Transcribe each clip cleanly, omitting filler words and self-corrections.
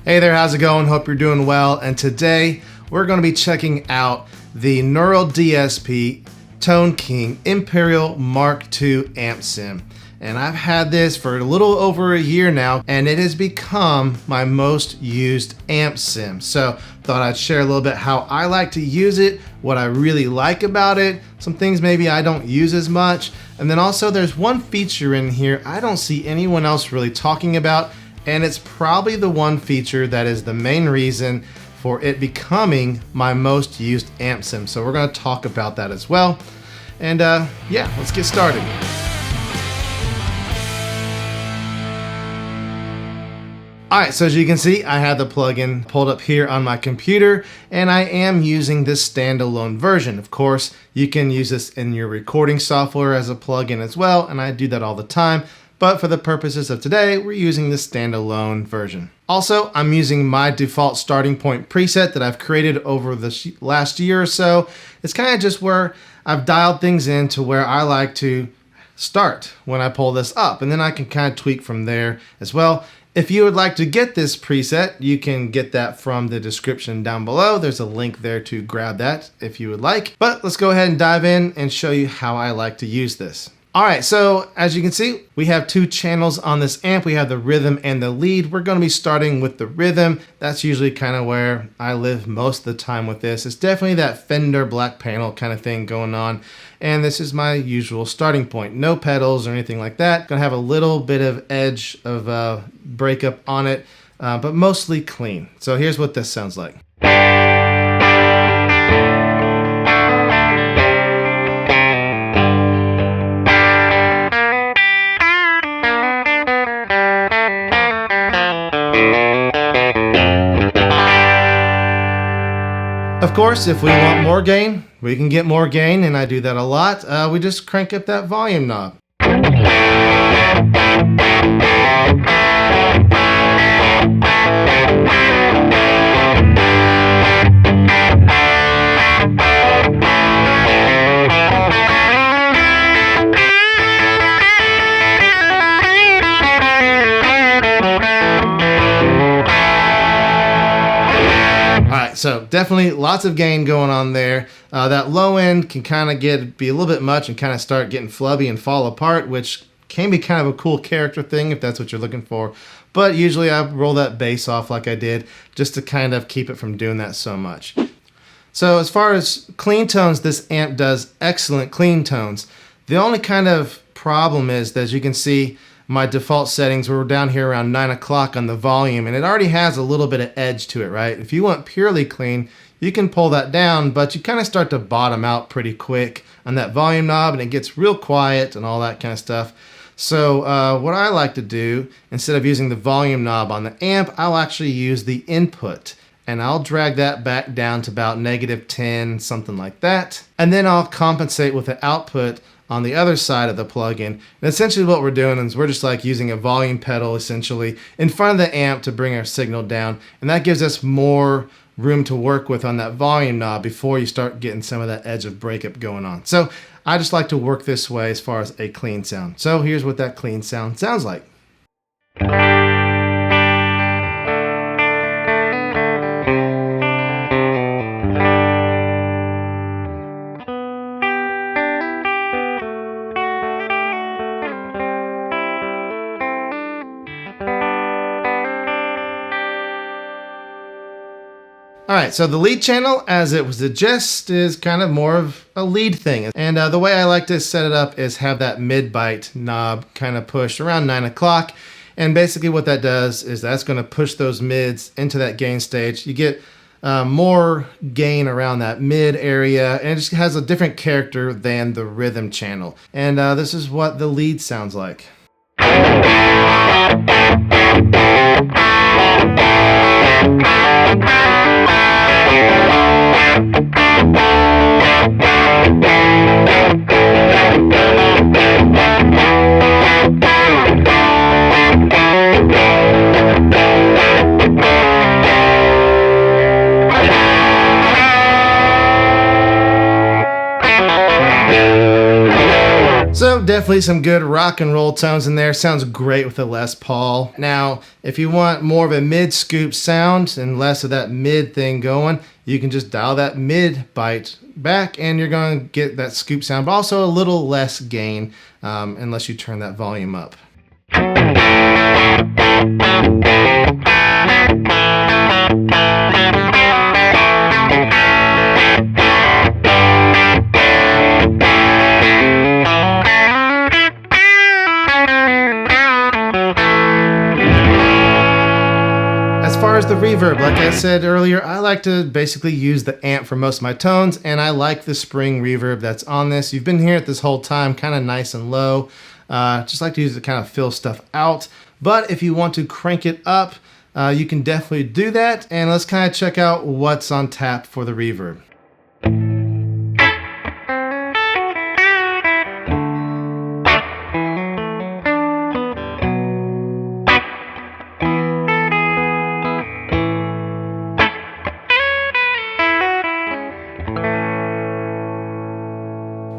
Hey there, how's it going? Hope you're doing well. And today we're going to be checking out the Neural DSP Tone King Imperial Mark II amp sim. And I've had this for a little over a year now, and it has become my most used amp sim. So thought I'd share a little bit how I like to use it, what I really like about it, some things maybe I don't use as much. And then also there's one feature in here I don't see anyone else really talking about, and it's probably the one feature that is the main reason for it becoming my most used amp sim. So we're going to talk about that as well. And yeah, let's get started. Alright, so as you can see, I have the plugin pulled up here on my computer, and I am using this standalone version. Of course, you can use this in your recording software as a plugin as well, and I do that all the time. But for the purposes of today, we're using the standalone version. Also, I'm using my default starting point preset that I've created over the last year or so. It's kind of just where I've dialed things in to where I like to start when I pull this up, and then I can kind of tweak from there as well. If you would like to get this preset, you can get that from the description down below. There's a link there to grab that if you would like. But let's go ahead and dive in and show you how I like to use this. Alright, so as you can see, we have two channels on this amp. We have the rhythm and the lead. We're going to be starting with the rhythm. That's usually kind of where I live most of the time with this. It's definitely that Fender black panel kind of thing going on. And this is my usual starting point. No pedals or anything like that. Gonna have a little bit of edge of breakup on it, but mostly clean. So here's what this sounds like. Of course, if we want more gain, we can get more gain, and I do that a lot. We just crank up that volume knob. So definitely lots of gain going on there. That low end can kind of be a little bit much and kind of start getting flubby and fall apart, which can be kind of a cool character thing if that's what you're looking for. But usually I roll that bass off like I did just to kind of keep it from doing that so much. So as far as clean tones, this amp does excellent clean tones. The only kind of problem is that, as you can see, my default settings were down here around 9 o'clock on the volume, and it already has a little bit of edge to it, right? If you want purely clean, you can pull that down, but you kind of start to bottom out pretty quick on that volume knob, and it gets real quiet and all that kind of stuff. So what I like to do, instead of using the volume knob on the amp, I'll actually use the input, and I'll drag that back down to about -10, something like that. And then I'll compensate with the output on the other side of the plugin. And essentially what we're doing is we're just like using a volume pedal essentially in front of the amp to bring our signal down, and that gives us more room to work with on that volume knob before you start getting some of that edge of breakup going on. So I just like to work this way as far as a clean sound. So here's what that clean sound sounds like. Alright, so the lead channel, as it would suggest, is kind of more of a lead thing. And the way I like to set it up is have that mid-bite knob kind of pushed around 9 o'clock. And basically what that does is that's going to push those mids into that gain stage. You get more gain around that mid area, and it just has a different character than the rhythm channel. And this is what the lead sounds like. So So definitely some good rock and roll tones in there. Sounds great with the Les Paul. Now, if you want more of a mid scoop sound and less of that mid thing going, you can just dial that mid bite back and you're going to get that scoop sound, but also a little less gain unless you turn that volume up. As far as the reverb, like I said earlier, I like to basically use the amp for most of my tones, and I like the spring reverb that's on this. You've been hearing it this whole time, kind of nice and low. Just like to use it to kind of fill stuff out. But if you want to crank it up, you can definitely do that. And let's kind of check out what's on tap for the reverb.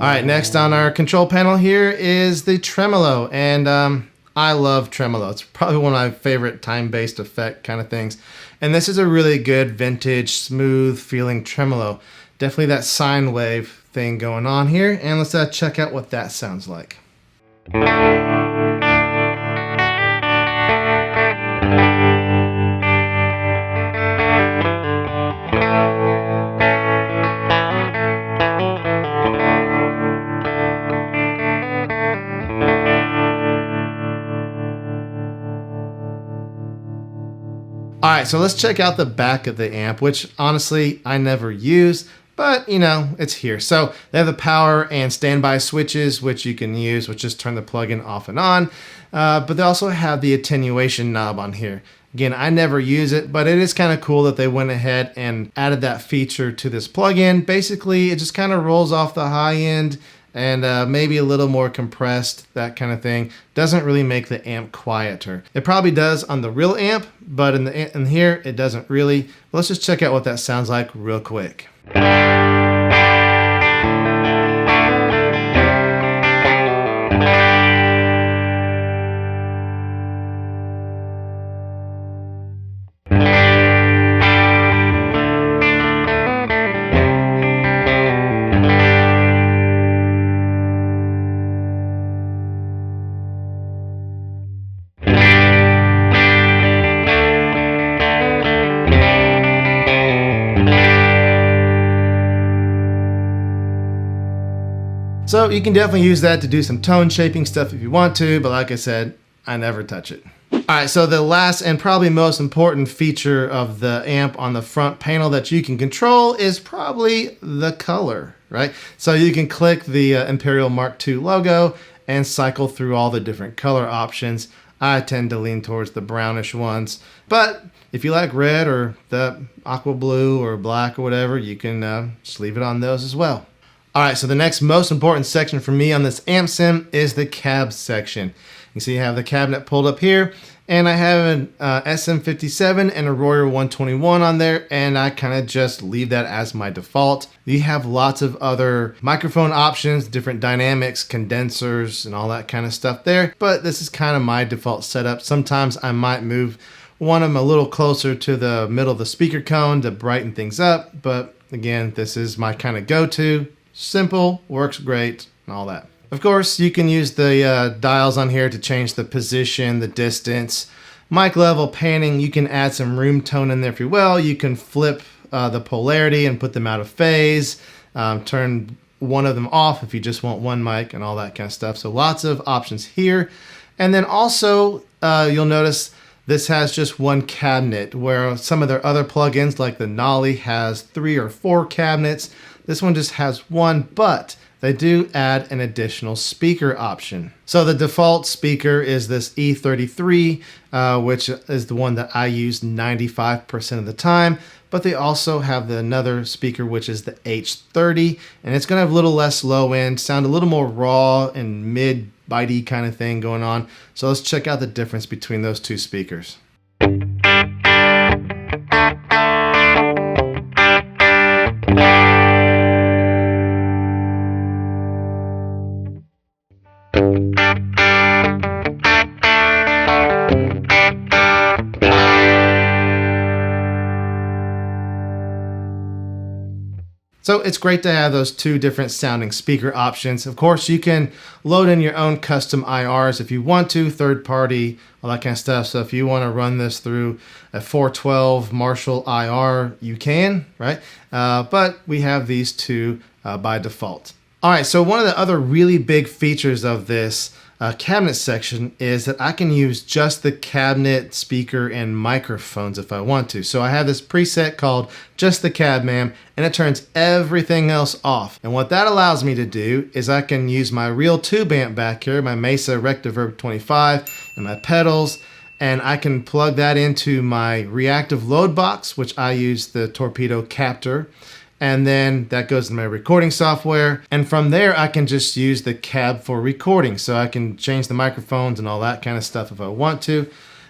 All right, next on our control panel here is the Tremolo, and I love Tremolo. It's probably one of my favorite time-based effect kind of things. And this is a really good vintage, smooth feeling tremolo. Definitely that sine wave thing going on here. And let's check out what that sounds like. All right, so let's check out the back of the amp, which honestly I never use, but you know, it's here. So they have the power and standby switches, which you can use, which just turn the plug-in off and on. But they also have the attenuation knob on here. Again, I never use it, but it is kind of cool that they went ahead and added that feature to this plug-in. Basically, it just kind of rolls off the high end and maybe a little more compressed, that kind of thing. Doesn't really make the amp quieter. It probably does on the real amp, but in here, it doesn't really. Let's just check out what that sounds like real quick. So you can definitely use that to do some tone shaping stuff if you want to, but like I said, I never touch it. All right, so the last and probably most important feature of the amp on the front panel that you can control is probably the color, right? So you can click the Imperial Mark II logo and cycle through all the different color options. I tend to lean towards the brownish ones, but if you like red or the aqua blue or black or whatever, you can just leave it on those as well. All right, so the next most important section for me on this amp sim is the cab section. You see I have the cabinet pulled up here, and I have an SM57 and a Royer 121 on there, and I kind of just leave that as my default. You have lots of other microphone options, different dynamics, condensers, and all that kind of stuff there, but this is kind of my default setup. Sometimes I might move one of them a little closer to the middle of the speaker cone to brighten things up, but again, this is my kind of go-to. Simple, works great, and all that. Of course, you can use the dials on here to change the position, the distance, mic level, panning. You can add some room tone in there if you will. You can flip the polarity and put them out of phase, turn one of them off if you just want one mic and all that kind of stuff. So lots of options here. And then also, you'll notice this has just one cabinet, where some of their other plugins like the Nolly has 3 or 4 cabinets. This one just has one, but they do add an additional speaker option. So the default speaker is this E33, which is the one that I use 95% of the time, but they also have another speaker, which is the H30, and it's gonna have a little less low end, sound a little more raw and mid bitey kind of thing going on. So let's check out the difference between those two speakers. So it's great to have those two different sounding speaker options. Of course, you can load in your own custom IRs if you want to, third party, all that kind of stuff. So if you want to run this through a 412 Marshall IR, you can, right? But we have these two by default. All right, so one of the other really big features of this cabinet section is that I can use just the cabinet speaker and microphones if I want to. So I have this preset called just the Cabman, and it turns everything else off. And what that allows me to do is I can use my real tube amp back here, my Mesa Recto-Verb 25, and my pedals, and I can plug that into my reactive load box, which I use the Torpedo Captor. And then that goes in my recording software. And from there, I can just use the cab for recording. So I can change the microphones and all that kind of stuff if I want to.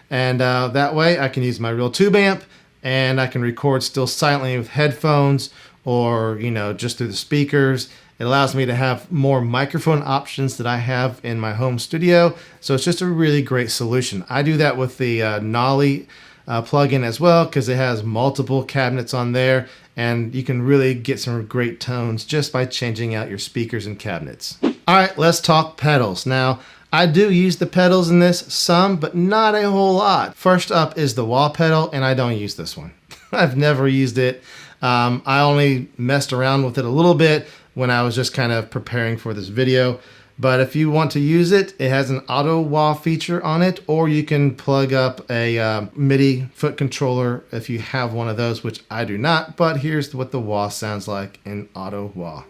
And that way I can use my real tube amp and I can record still silently with headphones or, just through the speakers. It allows me to have more microphone options that I have in my home studio. So it's just a really great solution. I do that with the Nolly plugin as well because it has multiple cabinets on there. And you can really get some great tones just by changing out your speakers and cabinets. All right, let's talk pedals. Now, I do use the pedals in this some, but not a whole lot. First up is the wah pedal, and I don't use this one. I've never used it. I only messed around with it a little bit when I was just kind of preparing for this video. But if you want to use it, it has an auto wah feature on it, or you can plug up a MIDI foot controller if you have one of those, which I do not. But here's what the wah sounds like in auto wah.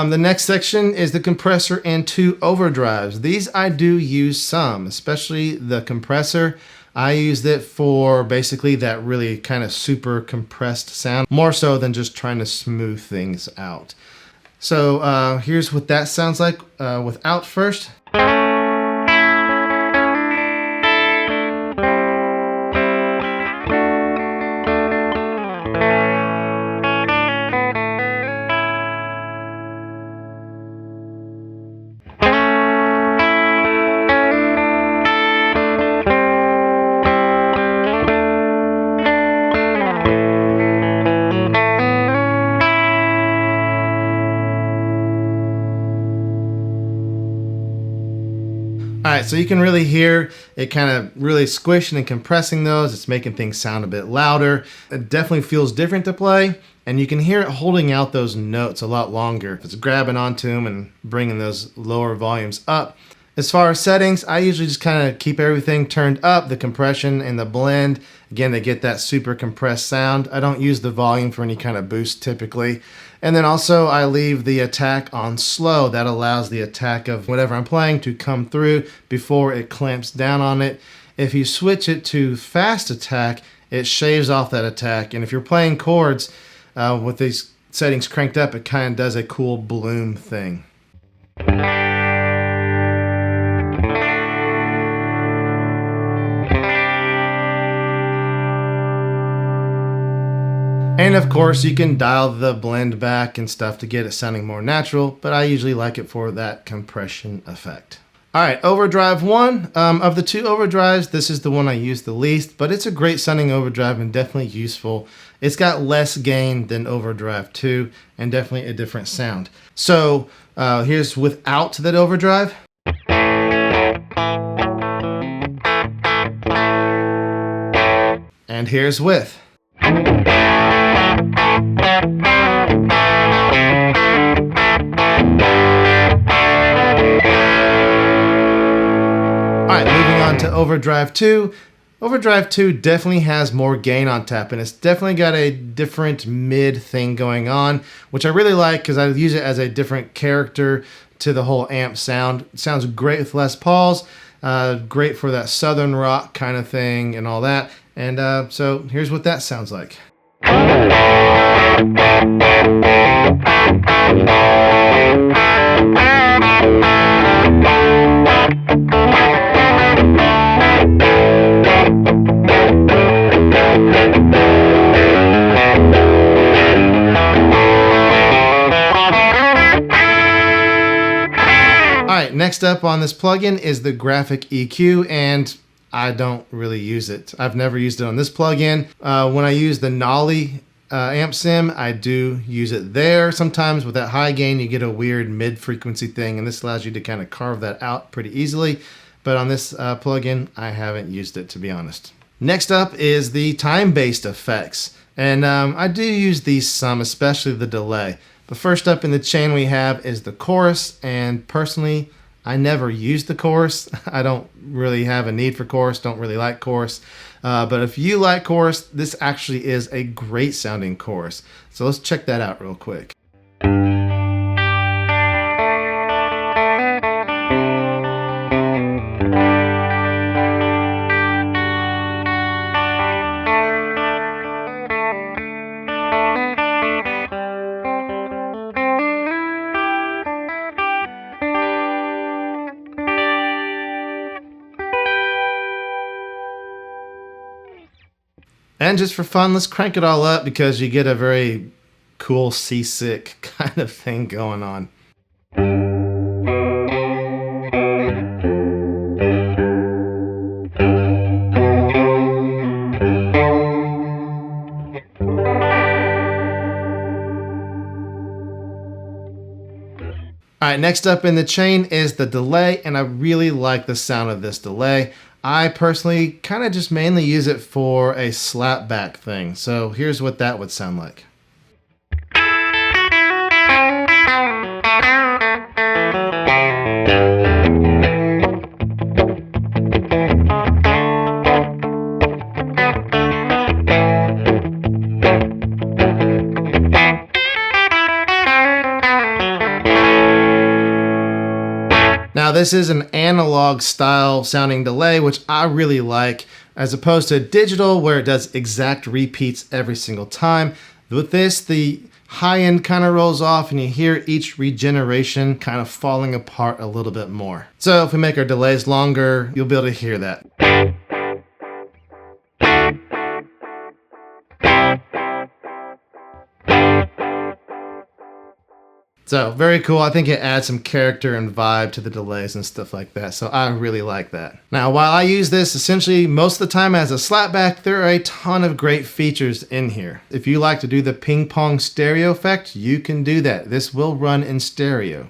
The next section is the compressor and two overdrives. These I do use some, especially the compressor. I used it for basically that really kind of super compressed sound, more so than just trying to smooth things out. So here's what that sounds like without first. Alright, so you can really hear it kind of really squishing and compressing those. It's making things sound a bit louder. It definitely feels different to play, and you can hear it holding out those notes a lot longer. It's grabbing onto them and bringing those lower volumes up. As far as settings, I usually just kind of keep everything turned up, the compression and the blend, again, to get that super compressed sound. I don't use the volume for any kind of boost typically. And then also I leave the attack on slow. That allows the attack of whatever I'm playing to come through before it clamps down on it. If you switch it to fast attack, it shaves off that attack. And if you're playing chords with these settings cranked up, it kind of does a cool bloom thing. And of course, you can dial the blend back and stuff to get it sounding more natural, but I usually like it for that compression effect. All right, Overdrive 1. Of the two overdrives, this is the one I use the least, but it's a great sounding overdrive and definitely useful. It's got less gain than Overdrive 2 and definitely a different sound. So here's without that overdrive. And here's with. Alright, moving on to Overdrive 2. Overdrive 2 definitely has more gain on tap, and it's definitely got a different mid thing going on, which I really like because I use it as a different character to the whole amp sound. It sounds great with Les Pauls, great for that southern rock kind of thing and all that. And so here's what that sounds like. right, next up on this plugin is the graphic EQ, and I don't really use it. I've never used it on this plugin. When I use the Nolly amp sim, I do use it there. Sometimes with that high gain, you get a weird mid-frequency thing, and this allows you to kind of carve that out pretty easily. But on this plugin, I haven't used it, to be honest. Next up is the time-based effects. And I do use these some, especially the delay. But first up in the chain we have is the chorus, and personally, I never use the chorus. I don't really have a need for chorus, don't really like chorus. But if you like chorus, this actually is a great sounding chorus. So let's check that out real quick. And just for fun, let's crank it all up because you get a very cool seasick kind of thing going on. All right, next up in the chain is the delay, and I really like the sound of this delay. I personally kind of just mainly use it for a slapback thing. So here's what that would sound like. Now this is an analog style sounding delay, which I really like, as opposed to digital where it does exact repeats every single time. With this, the high end kind of rolls off and you hear each regeneration kind of falling apart a little bit more. So if we make our delays longer, you'll be able to hear that. So very cool. I think it adds some character and vibe to the delays and stuff like that. So I really like that. Now, while I use this essentially most of the time as a slapback, there are a ton of great features in here. If you like to do the ping pong stereo effect, you can do that. This will run in stereo.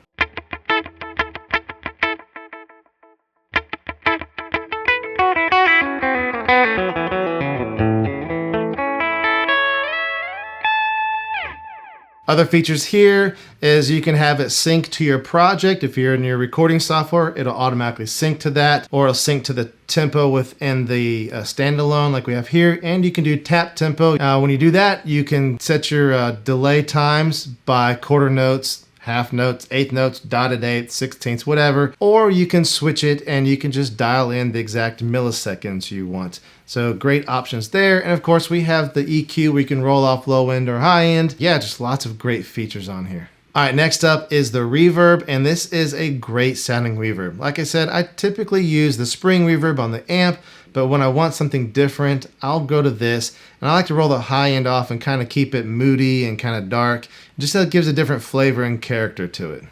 Other features here is you can have it sync to your project. If you're in your recording software, it'll automatically sync to that, or it'll sync to the tempo within the standalone like we have here. And you can do tap tempo. When you do that, you can set your delay times by quarter notes, half notes, eighth notes, dotted eighths, sixteenths, whatever. Or you can switch it and you can just dial in the exact milliseconds you want. So great options there. And of course we have the EQ, we can roll off low end or high end. Yeah, just lots of great features on here. All right, next up is the reverb, and this is a great sounding reverb. Like I said, I typically use the spring reverb on the amp, but when I want something different, I'll go to this. And I like to roll the high end off and kind of keep it moody and kind of dark. Just so it gives a different flavor and character to it.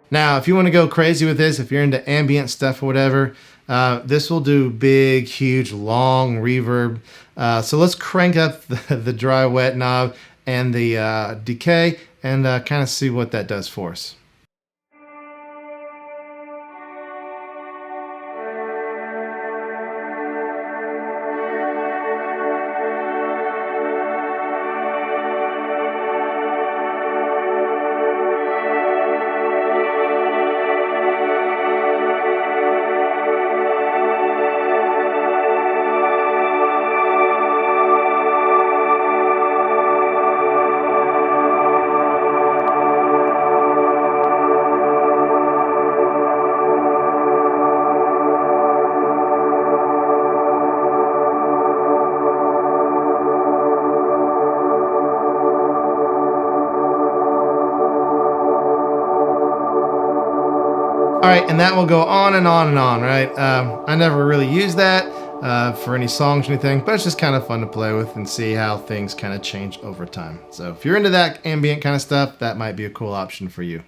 Now, if you want to go crazy with this, if you're into ambient stuff or whatever, this will do big, huge, long reverb. So let's crank up the dry wet knob and the decay and kind of see what that does for us. right, and that will go on and on and on, right? I never really use that for any songs or anything, but it's just kind of fun to play with and see how things kind of change over time. So if you're into that ambient kind of stuff, that might be a cool option for you.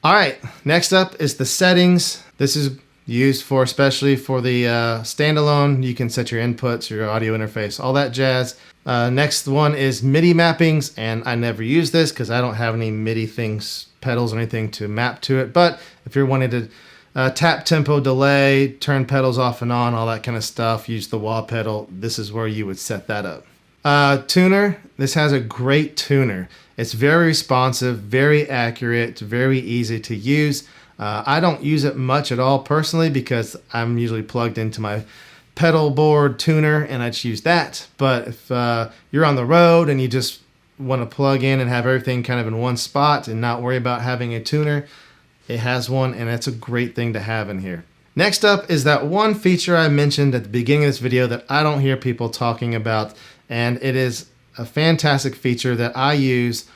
All right, next up is the settings. This is used for, especially for the standalone. You can set your inputs, your audio interface, all that jazz. Next one is MIDI mappings, and I never use this because I don't have any MIDI things, pedals or anything to map to it. But if you're wanting to tap tempo, delay, turn pedals off and on, all that kind of stuff, use the wah pedal, this is where you would set that up. Tuner, this has a great tuner. It's very responsive, very accurate, it's very easy to use. I don't use it much at all personally because I'm usually plugged into my pedal board tuner and I just use that. But if you're on the road and you just want to plug in and have everything kind of in one spot and not worry about having a tuner, it has one, and it's a great thing to have in here. Next up is that one feature I mentioned at the beginning of this video that I don't hear people talking about, and it is a fantastic feature that I use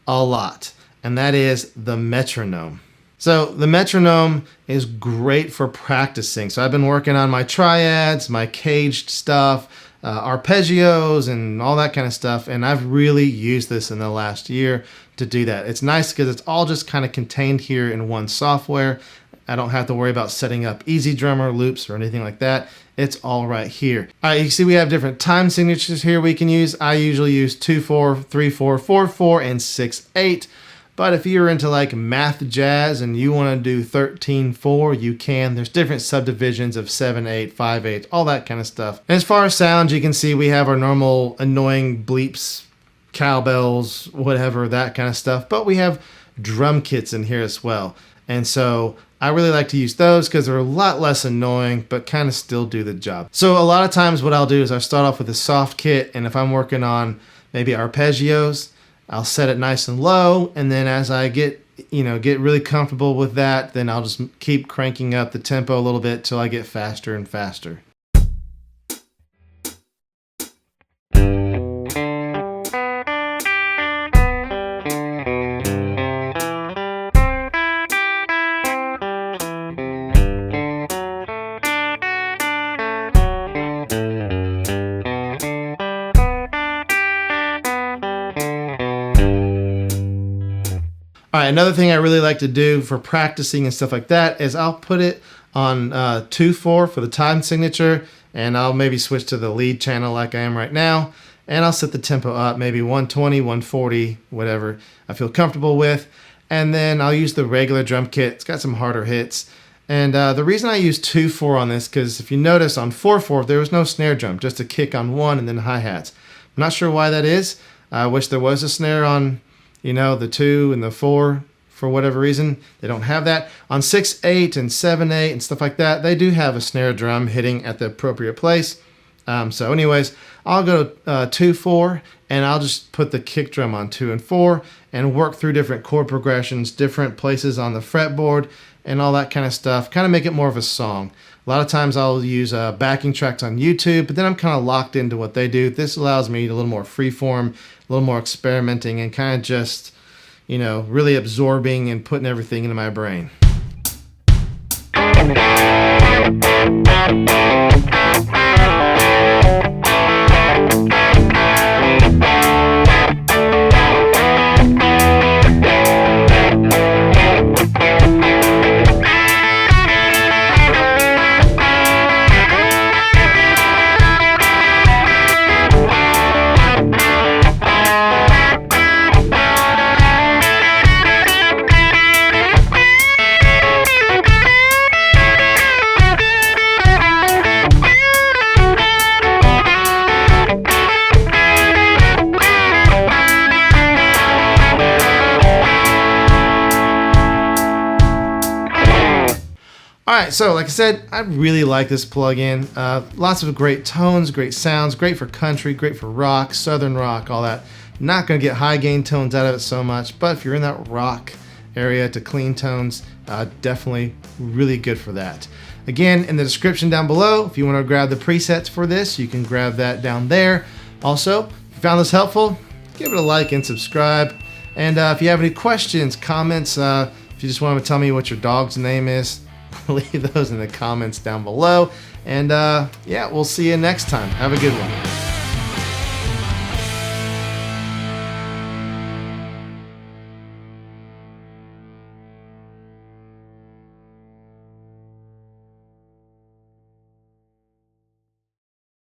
a lot, and that is the metronome. So the metronome is great for practicing. So I've been working on my triads, my caged stuff, arpeggios and all that kind of stuff, and I've really used this in the last year to do that. It's nice because it's all just kind of contained here in one software. I don't have to worry about setting up Easy Drummer loops or anything like that. It's all right here. All right, you can see we have different time signatures here we can use. I usually use 2/4, 3/4, 4/4, and 6/8. But if you're into like math jazz and you want to do 13/4, you can. There's different subdivisions of 7/8, 5/8, all that kind of stuff. And as far as sounds, you can see we have our normal annoying bleeps, cowbells, whatever, that kind of stuff. But we have drum kits in here as well. And so I really like to use those because they're a lot less annoying, but kind of still do the job. So a lot of times what I'll do is I'll start off with a soft kit, and if I'm working on maybe arpeggios, I'll set it nice and low, and then as I get really comfortable with that, then I'll just keep cranking up the tempo a little bit till I get faster and faster. All right, another thing I really like to do for practicing and stuff like that is I'll put it on 2/4 for the time signature, and I'll maybe switch to the lead channel like I am right now, and I'll set the tempo up, maybe 120, 140, whatever I feel comfortable with, and then I'll use the regular drum kit. It's got some harder hits, and the reason I use 2/4 on this, because if you notice on 4/4 there was no snare drum, just a kick on 1 and then hi-hats. I'm not sure why that is. I wish there was a snare on the 2 and the 4 for whatever reason. They don't have that. On 6/8 and 7/8 and stuff like that, they do have a snare drum hitting at the appropriate place. So anyways, I'll go 2/4 and I'll just put the kick drum on 2 and 4 and work through different chord progressions, different places on the fretboard and all that kind of stuff. Kind of make it more of a song. A lot of times I'll use backing tracks on YouTube, but then I'm kind of locked into what they do. This allows me a little more freeform, a little more experimenting, and kind of just, really absorbing and putting everything into my brain. Alright, so like I said, I really like this plugin. Lots of great tones, great sounds, great for country, great for rock, southern rock, all that. Not going to get high gain tones out of it so much, but if you're in that rock area to clean tones, definitely really good for that. Again, in the description down below, if you want to grab the presets for this, you can grab that down there. Also, if you found this helpful, give it a like and subscribe. And if you have any questions, comments, if you just want to tell me what your dog's name is, leave those in the comments down below. And yeah, we'll see you next time. Have a good one.